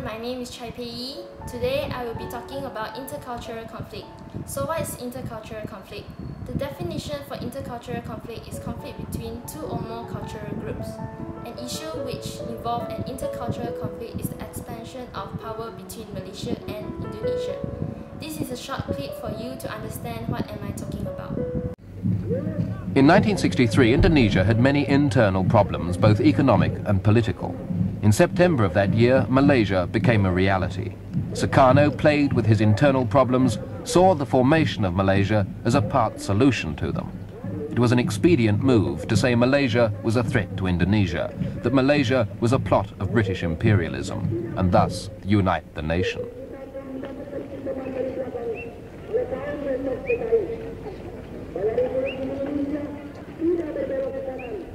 my name is Chai Pei Yi. Today I will be talking about intercultural conflict. So what is intercultural conflict? The definition for intercultural conflict is conflict between two or more cultural groups. An issue which involves an intercultural conflict is the expansion of power between Malaysia and Indonesia. This is a short clip for you to understand what am I talking about. In 1963, Indonesia had many internal problems, both economic and political. In September of that year, Malaysia became a reality. Sukarno, plagued with his internal problems, saw the formation of Malaysia as a part solution to them. It was an expedient move to say Malaysia was a threat to Indonesia, that Malaysia was a plot of British imperialism, and thus unite the nation.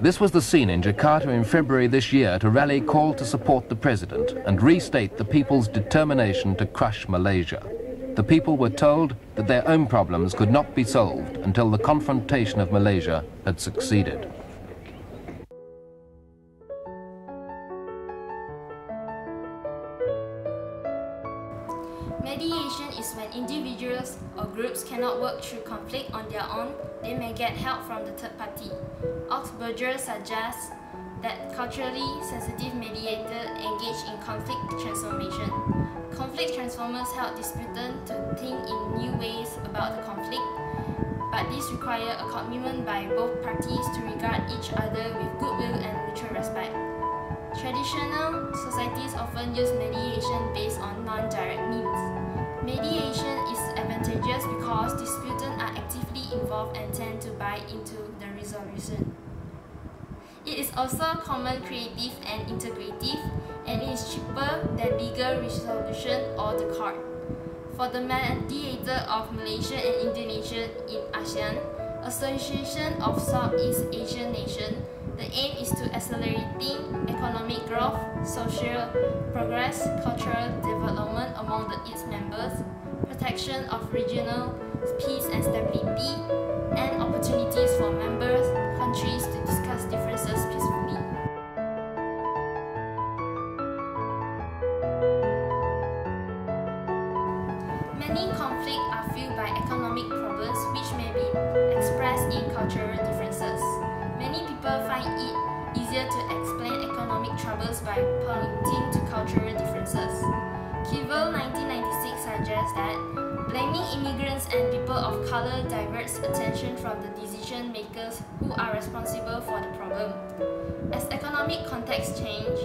This was the scene in Jakarta in February this year to rally called to support the president and restate the people's determination to crush Malaysia. The people were told that their own problems could not be solved until the confrontation of Malaysia had succeeded. Mediation is when individuals or groups cannot work through conflict on their own. They may get help from the third party. Oxberger suggests that culturally sensitive mediators engage in conflict transformation. Conflict transformers help disputants to think in new ways about the conflict, but this requires a commitment by both parties to regard each other with goodwill and mutual respect. Traditional societies often use mediation based on non-direct means. Mediation is advantageous because disputants are actively involved and tend to buy into the resolution. It is also common, creative and integrative, and it is cheaper than legal resolution or the court. For the mediator of Malaysia and Indonesia in ASEAN, Association of Southeast Asian Nations, the aim is to accelerating economic growth, social progress, cultural development among its members, protection of regional peace and stability, and opportunities for members countries to discuss differences peacefully. Many conflicts are fueled by economic problems which may be expressed in cultural differences. Many people find it easier to explain economic troubles by pointing to cultural differences. Kivel 1996 suggests that blaming immigrants and people of color diverts attention from the decision makers who are responsible for the problem. As economic contexts change,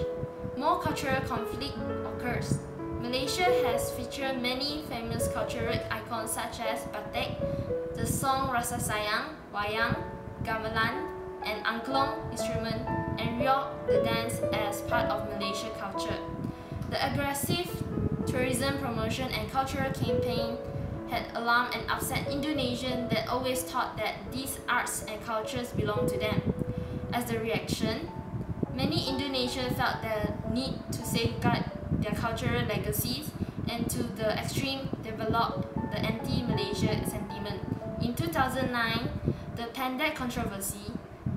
more cultural conflict occurs. Malaysia has featured many famous cultural icons such as batik, the song Rasa Sayang, wayang, gamelan, and angklung instrument, and riok, the dance, as part of Malaysia culture. The aggressive tourism promotion and cultural campaign had alarmed and upset Indonesians that always thought that these arts and cultures belong to them. As a reaction, many Indonesians felt the need to safeguard their cultural legacies and to the extreme developed the anti-Malaysia sentiment. In 2009, the Pandat controversy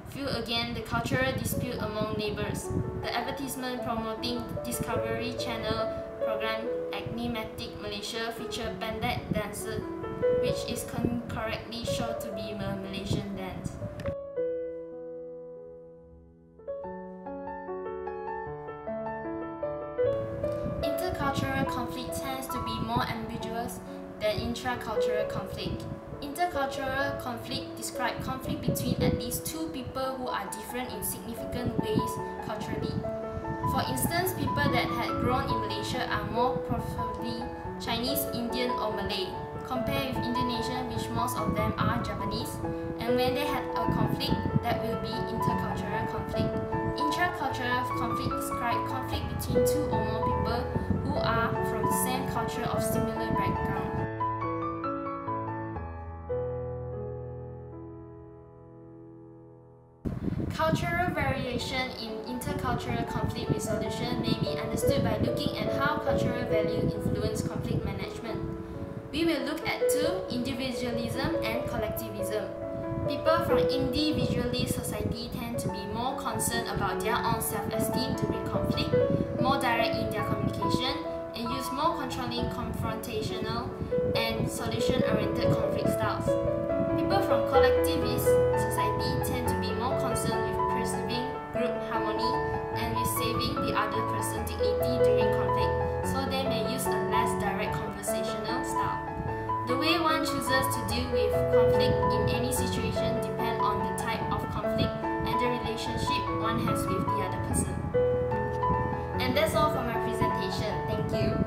fueled again the cultural dispute among neighbors. The advertisement promoting the Discovery Channel program Enigmatic Malaysia featured Pandat dancer, which is correctly shown to be a Malaysian dance. Intercultural conflict tends to be more ambiguous than intracultural conflict. Intercultural conflict describes conflict between at least two people who are different in significant ways culturally. For instance, people that had grown in Malaysia are more probably Chinese, Indian or Malay, compared with Indonesian, which most of them are Japanese, and when they had a conflict, that will be intercultural conflict. Intracultural conflict describes conflict between two or more people who are from the same culture of similar background. Cultural variation in intercultural conflict resolution may be understood by looking at how cultural values influence conflict management. We will look at two: individualism and collectivism. People from individualist society tend to be more concerned about their own self-esteem during conflict, more direct in their communication, more controlling, confrontational, and solution-oriented conflict styles. People from collectivist society tend to be more concerned with preserving group harmony and with saving the other person's dignity during conflict, so they may use a less direct conversational style. The way one chooses to deal with conflict in any situation depends on the type of conflict and the relationship one has with the other person. And that's all for my presentation. Thank you.